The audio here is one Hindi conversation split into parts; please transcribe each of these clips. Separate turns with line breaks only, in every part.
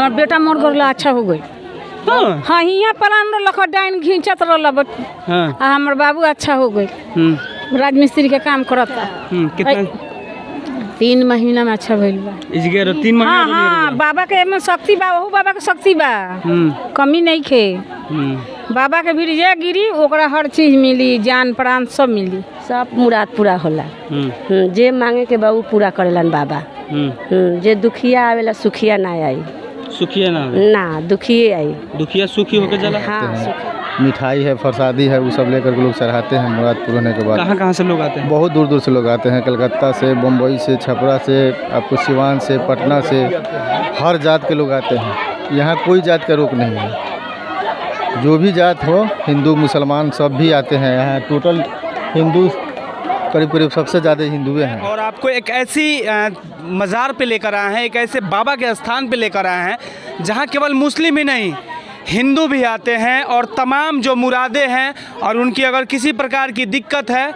और बेटा मोर गरला अच्छा हो गई। हाँ यहाँ पर लख डाइन घींचत रहा। हाँ हमारे बाबू अच्छा हो गई। राजमिस्त्री के काम करता।
कितना
3 महीना में अच्छा भइल बा।
3 महीना।
हाँ हाँ बाबा के में शक्ति बा। वहू बाबा के शक्ति बा। कमी नहीं खे। बाबा के भीड़ जे गिरी ओकरा हर चीज मिली, जान प्राण सब मिली, सब मुराद पूरा होला। जे मांगे के बाबू पूरा करेलन बाबा। जे दुखिया आवेला सुखिया ना आई।
सुखिया
ना दुखिया आई।
दुखिया सुखी होके जला।
हाँ
मिठाई है, प्रसादी है, वो सब लेकर के लोग चढ़ाते हैं मुराद पूरा होने के बाद।
कहाँ से लोग आते हैं?
बहुत दूर दूर से लोग आते हैं, कलकत्ता से, बम्बई से, छपरा से, आपको सिवान से, पटना से, हर जात के लोग आते हैं। यहाँ कोई जात का रोक नहीं है, जो भी जात हो, हिंदू मुसलमान सब भी आते हैं यहाँ। टोटल हिंदू करीब करीब सबसे ज़्यादा हिंदुए हैं।
और आपको एक ऐसी मज़ार पे लेकर आए हैं, एक ऐसे बाबा के स्थान पे लेकर आए हैं जहाँ केवल मुस्लिम ही नहीं हिंदू भी आते हैं और तमाम जो मुरादें हैं और उनकी अगर किसी प्रकार की दिक्कत है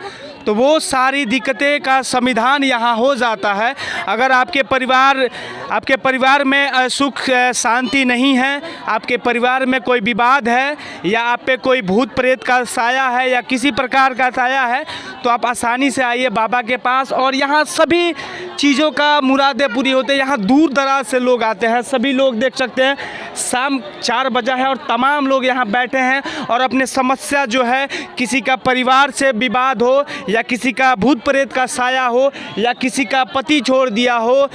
तो वो सारी दिक्कतें का समाधान यहाँ हो जाता है। अगर आपके परिवार में सुख शांति नहीं है, आपके परिवार में कोई विवाद है या आप पे कोई भूत प्रेत का साया है या किसी प्रकार का साया है तो आप आसानी से आइए बाबा के पास और यहाँ सभी चीज़ों का मुरादें पूरी होते हैं। यहाँ दूर दराज से लोग आते हैं। सभी लोग देख सकते हैं शाम 4 बजा है और तमाम लोग यहाँ बैठे हैं और अपने समस्या जो है, किसी का परिवार से विवाद हो या किसी का भूत प्रेत का साया हो या किसी का पति छोड़ दिया हो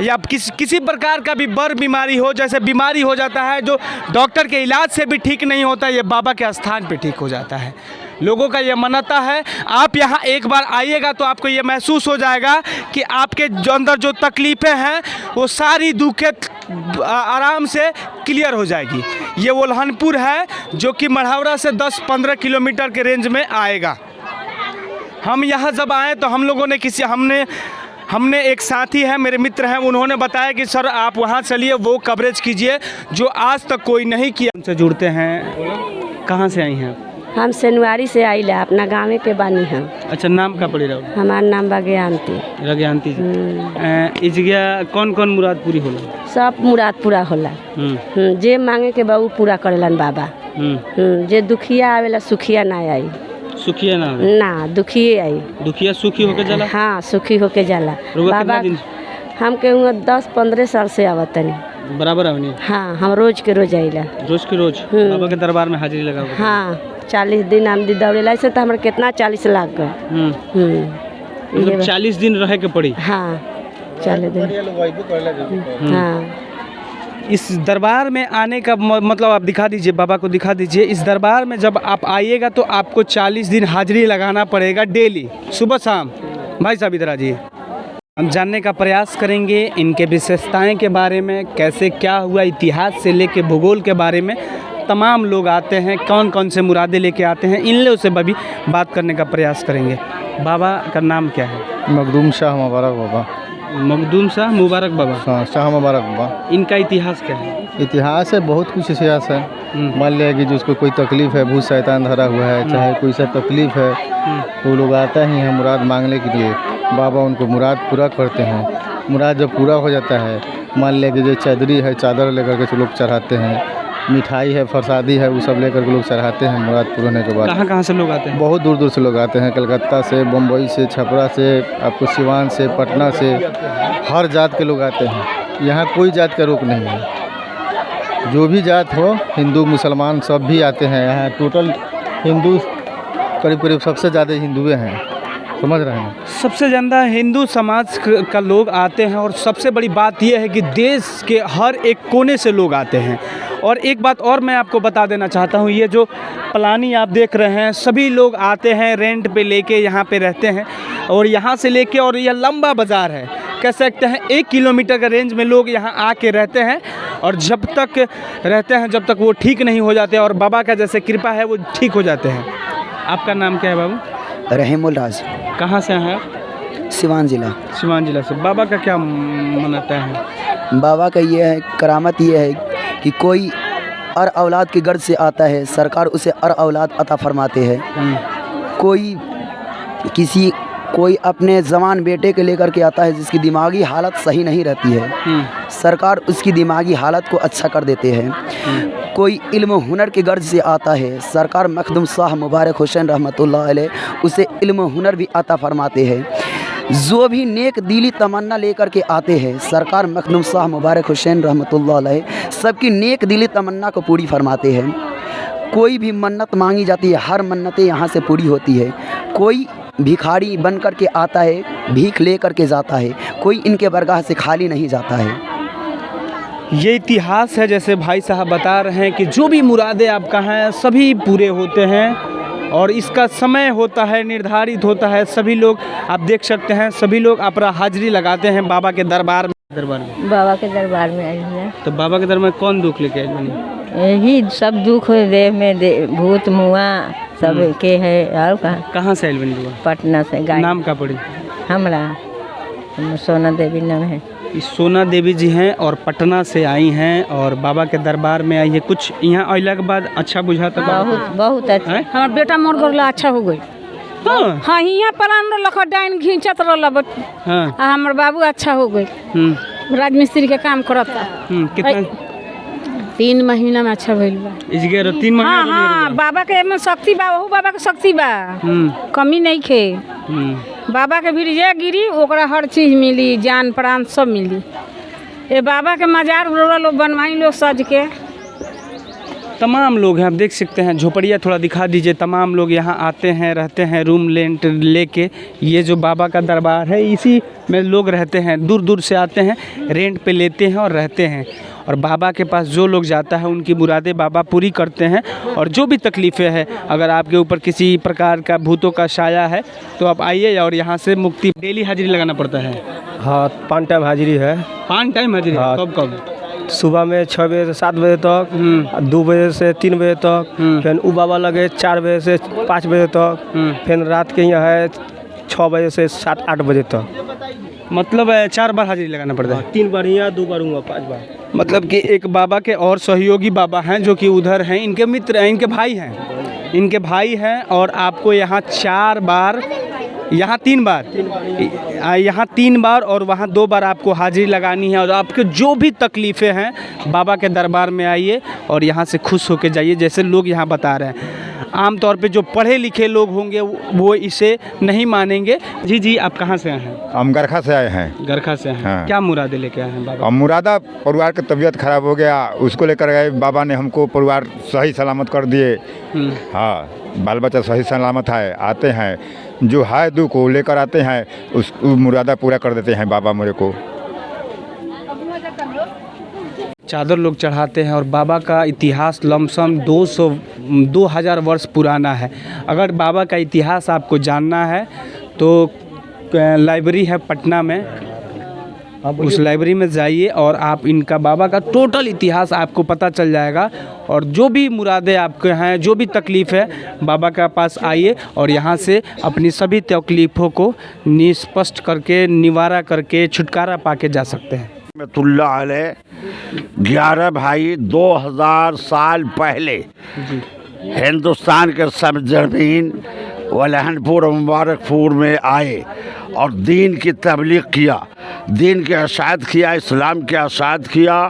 या किसी प्रकार का भी बड़ बीमारी हो, जैसे बीमारी हो जाता है जो डॉक्टर के इलाज से भी ठीक नहीं होता, ये बाबा के स्थान पे ठीक हो जाता है। लोगों का ये मान्यता है। आप यहाँ एक बार आइएगा तो आपको ये महसूस हो जाएगा कि आपके जो अंदर जो तकलीफ़ें हैं वो सारी दुखें आराम से क्लियर हो जाएगी। ये वोल्हनपुर है जो कि मढ़ौरा से 10-15 किलोमीटर के रेंज में आएगा। हम यहाँ जब आए तो हम लोगों ने हमने एक साथी है, मेरे मित्र हैं, उन्होंने बताया कि सर आप वहाँ चलिए, वो कवरेज कीजिए जो आज तक कोई नहीं किया। उनसे जुड़ते हैं। कहाँ से आई हैं?
हम सेनुआरी से आइले, अपना गाँव के बानी हम।
अच्छा, नाम का पड़ी रहो?
हमारा नाम बगयांती।
रगयांती जी। इस गया कौन कौन मुराद पूरी होला? सब
मुराद पूरा होला। जे मांगे के बाबू पूरा करेलन बाबा। जे दुखिया आवेला सुखिया ना आई।
सुखिया ना
दुखिया आई।
दुखिया सुखी होके जाला।
हाँ सुखी होके जाला। बाबा हम के 10-15 साल से आवतनी
बराबर आवनी।
हाँ हम रोज के रोज आइला।
रोज के रोज बाबा के दरबार में हाजिरी लगाओ।
हाँ 40 दिन आमदी दौड़ेला से तो हमारे कितना 40 लाख गए।
40 दिन रहे के पड़ी।
हाँ 40 दिन। हाँ
इस दरबार में आने का मतलब आप दिखा दीजिए, बाबा को दिखा दीजिए। इस दरबार में जब आप आइएगा तो आपको 40 दिन हाजिरी लगाना पड़ेगा डेली, सुबह शाम। भाई साहब इधर आ जाइए, हम जानने का प्रयास करेंगे इनके विशेषताएं के बारे में, कैसे क्या हुआ, इतिहास से लेके भूगोल के बारे में। तमाम लोग आते हैं, कौन कौन से मुरादे लेके आते हैं, इन लोगों से भी बात करने का प्रयास करेंगे। बाबा का नाम क्या है?
मखदूम शाह मुबारक बाबा।
मखदूम शाह मुबारक बाबा।
हाँ शाह मुबारक बाबा।
इनका इतिहास क्या है?
इतिहास है, बहुत कुछ इतिहास है। मान लिया कि जिसको कोई तकलीफ़ है, भूत शैतान धरा हुआ है, चाहे कोई सा तकलीफ़ है, तो लोग आता ही है मुराद मांगने के लिए। बाबा उनको मुराद पूरा करते हैं। मुराद जब पूरा हो जाता है, मान लिया कि जो चादरी है, चादर लेकर के लोग चढ़ाते हैं। मिठाई है, प्रसादी है, वो सब लेकर के लोग चढ़ाते हैं मुराद पूरा होने के बाद।
कहाँ से लोग आते हैं? बहुत
दूर दूर से लोग आते हैं, कलकत्ता से, बम्बई से, छपरा से, आपको सिवान से, पटना से, हर जात के लोग आते हैं। यहाँ कोई जात का रोक नहीं है, जो भी जात हो, हिंदू मुसलमान सब भी आते हैं यहाँ। टोटल हिंदू करीब करीब सबसे ज़्यादा हिंदुए हैं, समझ रहे हैं?
सबसे ज़्यादा हिंदू समाज का लोग आते हैं और सबसे बड़ी बात यह है कि देश के हर एक कोने से लोग आते हैं। और एक बात और मैं आपको बता देना चाहता हूँ, ये जो पलानी आप देख रहे हैं, सभी लोग आते हैं रेंट पे लेके, यहाँ पे रहते हैं और यहाँ से लेके, और यह लंबा बाज़ार है, कह सकते हैं 1 किलोमीटर का रेंज में लोग यहाँ आके रहते हैं और जब तक रहते हैं जब तक वो ठीक नहीं हो जाते और बाबा का जैसे कृपा है वो ठीक हो जाते हैं। आपका नाम क्या है बाबू?
रहीमुल राज।
कहाँ से हैं आप?
सिवान ज़िला।
सिवान जिला से। बाबा का क्या मान्यता है?
बाबा का ये है, करामत ये है कि कोई अर औलाद की गर्ज से आता है, सरकार उसे अर औलाद अता फरमाते हैं। कोई अपने जवान बेटे के लेकर के आता है जिसकी दिमागी हालत सही नहीं रहती है, सरकार उसकी दिमागी हालत को अच्छा कर देते हैं। कोई इल्म हुनर की गर्ज से आता है, सरकार मखदूम शाह मुबारक हुसैन रहमतुल्लाह अलैह उसे इल्म हुनर भी अता फरमाते हैं। जो भी नेक दिली तमन्ना लेकर के आते हैं, सरकार मखदूम शाह मुबारक हुसैन रहमतुल्लाह अलैह सबकी नेक दिली तमन्ना को पूरी फरमाते हैं। कोई भी मन्नत मांगी जाती है, हर मन्नतें यहाँ से पूरी होती है। कोई भिखारी बन कर के आता है, भीख ले कर के जाता है, कोई इनके बरगाह से खाली नहीं जाता है।
ये इतिहास है, जैसे भाई साहब बता रहे हैं कि जो भी मुरादें आपका हैं सभी पूरे होते हैं और इसका समय होता है, निर्धारित होता है। सभी लोग आप देख सकते हैं, सभी लोग अपना हाजिरी लगाते हैं बाबा के दरबार में।
बाबा के दरबार में आई हूँ।
तो बाबा के दरबार में कौन दुख लेके आई बनी?
यही सब दुख देह में भूत मुआ सब के है। और
कहाँ से आई बनी बुआ?
पटना से। गाय
नाम का पड़ी?
हमरा सोना देवी नाम है।
इस सोना देवी जी हैं और पटना से आई हैं और बाबा के दरबार में आई है। कुछ यहाँ अला के बाद अच्छा बुझाता?
बहुत बहुत अच्छा।
हमार बेटा मोर गरला अच्छा हो गई। हाँ यहाँ पर लख डाइन घींचत रहा।
हाँ।
हमार बाबू अच्छा हो गई, राजमिस्त्री के काम करता।
कितना?
3 महीना में अच्छा भइल बा।
3 महीना?
हाँ हाँ, बाबा के में शक्ति बा, वहू बाबा के शक्ति बा, कमी नहीं खे। बाबा के भीड़ जे गिरी ओकरा हर चीज मिली, जान प्राण सब मिली। ये बाबा के मजार लोग बनवाई लोग सज के।
तमाम लोग हैं, आप देख सकते हैं। झोपड़िया थोड़ा दिखा दीजिए। तमाम लोग यहाँ आते हैं, रहते हैं रूम रेंट लेके। ये जो बाबा का दरबार है इसी में लोग रहते हैं, दूर दूर से आते हैं, रेंट पे लेते हैं और रहते हैं। और बाबा के पास जो लोग जाता है उनकी मुरादें बाबा पूरी करते हैं। और जो भी तकलीफ़ें हैं, अगर आपके ऊपर किसी प्रकार का भूतों का साया है तो आप आइए और यहाँ से मुक्ति। डेली हाजिरी लगाना पड़ता है?
हाँ, 5 टाइम हाजिरी है।
5 टाइम हाजिरी?
हाँ।
कब कब?
सुबह में 6 बजे से 7 बजे तक, 2 बजे से 3 बजे तक, फिर उ बाबा लगे 4 बजे से 5 बजे तक, फिर रात के यहाँ है 6 बजे से 7-8 बजे तक।
मतलब 4 बार हाजिरी लगाना पड़ता है?
3 बार यहाँ, 2 बार हुआ, 5 बार।
मतलब कि एक बाबा के और सहयोगी बाबा हैं जो कि उधर हैं, इनके मित्र हैं, इनके भाई हैं, इनके भाई हैं। और आपको यहाँ 4 बार, यहाँ 3 बार, यहाँ 3 बार और वहाँ 2 बार आपको हाजिरी लगानी है। और आपके जो भी तकलीफ़ें हैं बाबा के दरबार में आइए और यहाँ से खुश होकर जाइए, जैसे लोग यहाँ बता रहे हैं। आम तौर पे जो पढ़े लिखे लोग होंगे वो इसे नहीं मानेंगे। जी, आप कहाँ से आए हैं?
हम गरखा से आए हैं।
गरखा से हैं।
हाँ।
क्या मुरादे लेके आए हैं बाबा?
हम मुरादा परिवार की तबीयत खराब हो गया, उसको लेकर गए। बाबा ने हमको परिवार सही सलामत कर दिए। हाँ, बाल बच्चा सही सलामत है। आते हैं, जो है दुख को लेकर आते हैं, उस मुरादा पूरा कर देते हैं बाबा मेरे को।
चादर लोग चढ़ाते हैं और बाबा का इतिहास लमसम 2000 वर्ष पुराना है। अगर बाबा का इतिहास आपको जानना है तो लाइब्रेरी है पटना में, उस लाइब्रेरी में जाइए और आप इनका बाबा का टोटल इतिहास आपको पता चल जाएगा। और जो भी मुरादें आपके हैं, जो भी तकलीफ़ है, बाबा के पास आइए और यहाँ से अपनी सभी तकलीफ़ों को निष्पष्ट करके, निवारा करके, छुटकारा पाके जा सकते हैं।
रहमतुल्लाह अलैह 11 भाई 2000 साल पहले हिंदुस्तान के सरजमीन वलहनपुर और मुबारकपुर में आए और दीन की तबलीग किया, दीन के अशात किया, इस्लाम के अशात किया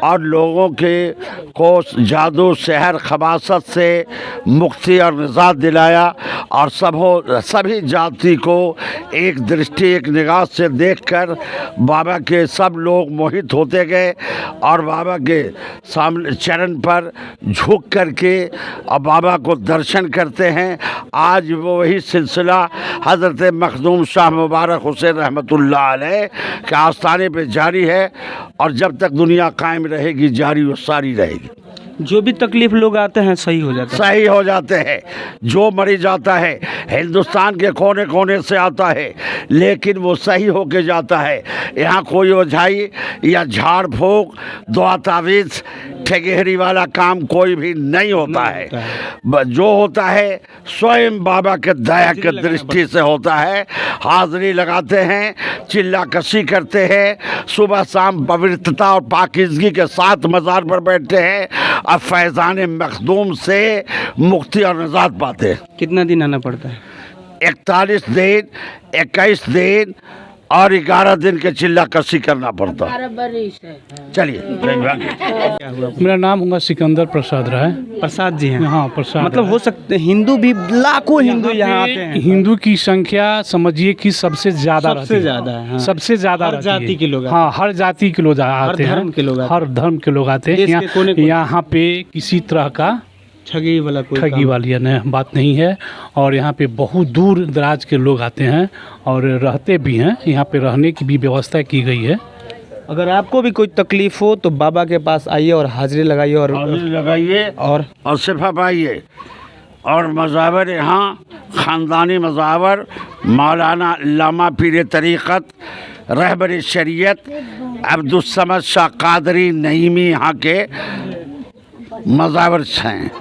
और लोगों के को जादू शहर खबासत से मुक्ति और निजात दिलाया। और सभी जाति को एक दृष्टि, एक निगाह से देखकर बाबा के सब लोग मोहित होते गए और बाबा के सामने चरण पर झुक करके और बाबा को दर्शन करते हैं। आज वो वही सिलसिला हज़रत मखदूम शाह मुबारक हुसैन रहमतुल्लाह अलैह के आस्थाने पे जारी है और जब तक दुनिया कायम रहेगी जारी वो सारी रहेगी।
जो भी तकलीफ लोग आते हैं सही हो जाता है?
सही हो जाते हैं। जो मरीज जाता है हिंदुस्तान के कोने कोने से आता है लेकिन वो सही होके जाता है। यहाँ कोई ओझाई या झाड़ फूक, दुआ तावीज़, ठगेहरी वाला काम कोई भी नहीं होता है। जो होता है स्वयं बाबा के दया के दृष्टि से होता है। हाजिरी लगाते हैं, चिल्ला कशी करते हैं, सुबह शाम पवित्रता और पाकीज़गी के साथ मज़ार पर बैठते हैं और फैज़ान मखदूम से मुक्ति और निजात पाते हैं।
कितना दिन आना पड़ता है?
41 दिन, 21 दिन और 11 दिन के चिल्ला कसी करना पड़ता। चलिए
मेरा नाम होगा सिकंदर प्रसाद राय।
प्रसाद जी हैं।
हाँ प्रसाद
मतलब
राय।
हो सकते हिंदू भी, लाखों हिंदू यहाँ आते हैं।
हिंदू की संख्या समझिए कि सबसे ज्यादा रहती
सबसे
है।
ज़्यादा है, हाँ।
सबसे ज्यादा
हर
रहती है।
जाति के लोग आते
हाँ, हर जाति के लोग आते हैं,
धर्म के लोग आते
हर धर्म के लोग आते हैं।
देश के कोने-कोने।
यहाँ पे किसी तरह का
ठगी वाला कोई
ठगी वाली बात नहीं है। और यहाँ पे बहुत दूर दराज के लोग आते हैं और रहते भी हैं। यहाँ पे रहने की भी व्यवस्था की गई है।
अगर आपको भी कोई तकलीफ हो तो बाबा के पास आइए और हाजिरी लगाइए और
लगाइए
और
सिफा पाइए। और मज़ावर यहाँ ख़ानदानी मज़ावर मौलाना लामा पीर तरीक़त रहबर शरीयत अब्दुस्समद शाह कादरी नईमी यहाँ के मज़ावर हैं।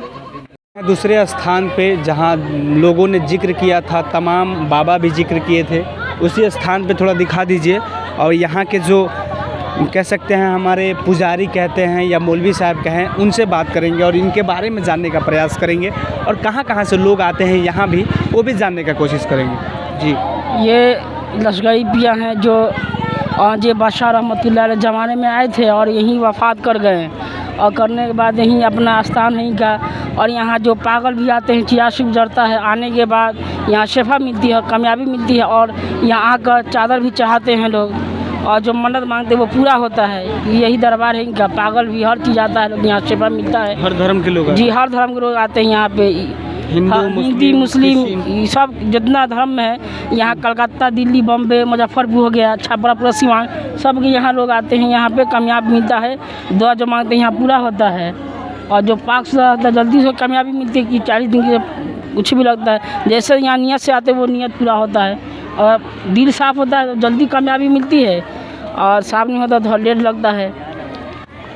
दूसरे स्थान पे जहाँ लोगों ने जिक्र किया था, तमाम बाबा भी जिक्र किए थे, उसी स्थान पे थोड़ा दिखा दीजिए। और यहाँ के जो कह सकते हैं हमारे पुजारी कहते हैं या मौलवी साहब कहें, उनसे बात करेंगे और इनके बारे में जानने का प्रयास करेंगे। और कहाँ कहाँ से लोग आते हैं यहाँ भी, वो भी जानने का कोशिश करेंगे। जी,
ये लश्करी पिया हैं जो आजे बादशाह रहमतुल्लाह अलैह ज़माने में आए थे और यहीं वफ़ात कर गए। और करने के बाद यहीं अपना स्थान नहीं का। और यहाँ जो पागल भी आते हैं, चियाशी गुजरता है, आने के बाद यहाँ शिफा मिलती है, कामयाबी मिलती है। और यहाँ आकर चादर भी चढ़ाते हैं लोग और जो मन्नत मांगते हैं वो पूरा होता है। यही दरबार है इनका। पागल भी हर चीज़ आता है लोग, यहाँ शिफा मिलता है।
हर धर्म के लोग
जी, हर धर्म के लोग आते हैं यहाँ पे। हिंदी मुस्लिम ये सब जितना धर्म में है यहाँ, कलकत्ता, दिल्ली, बम्बे, मुजफ्फरपुर हो गया, छपरा, पूरा सीवान, सब के यहाँ लोग आते हैं। यहाँ पे कामयाब मिलता है, दुआ जो मांगते हैं यहाँ पूरा होता है। और जो पाक शुदा होता है जल्दी से कामयाबी मिलती है कि 40 दिन के कुछ भी लगता है। जैसे यहाँ नियत से आते हैं वो नियत पूरा होता है। और दिल साफ़ होता है तो जल्दी कामयाबी मिलती है। और साफ नहीं होता तो लेट लगता है।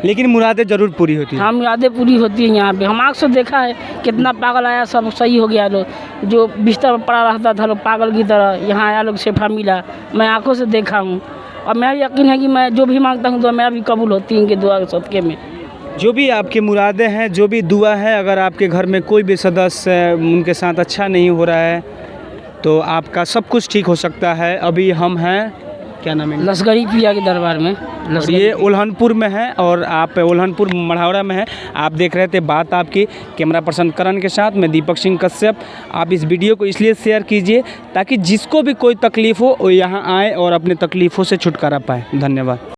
लेकिन मुरादें ज़रूर पूरी होती हैं।
हम यादें पूरी होती हैं यहाँ पे। हम आँख से देखा है कितना पागल आया, सब सही हो गया। लोग जो बिस्तर पर पड़ा रहता था लोग पागल की तरह, यहाँ आया लोग शिफा मिला। मैं आँखों से देखा हूँ और मेरा यकीन है कि मैं जो भी मांगता हूँ तो मेरा भी कबूल होती है इनके दुआ के सदक़े में।
जो भी आपकी मुरादें हैं, जो भी दुआ है, अगर आपके घर में कोई भी सदस्य उनके साथ अच्छा नहीं हो रहा है तो आपका सब कुछ ठीक हो सकता है। अभी हम हैं, क्या नाम है,
लश्करी पिया के दरबार में।
और ये उल्हनपुर में है और आप उल्हनपुर मढ़ौरा में हैं। आप देख रहे थे बात आपकी कैमरा पर्सन करण के साथ, मैं दीपक सिंह कश्यप। आप इस वीडियो को इसलिए शेयर कीजिए ताकि जिसको भी कोई तकलीफ़ हो वो यहाँ आए और अपने तकलीफ़ों से छुटकारा पाए। धन्यवाद।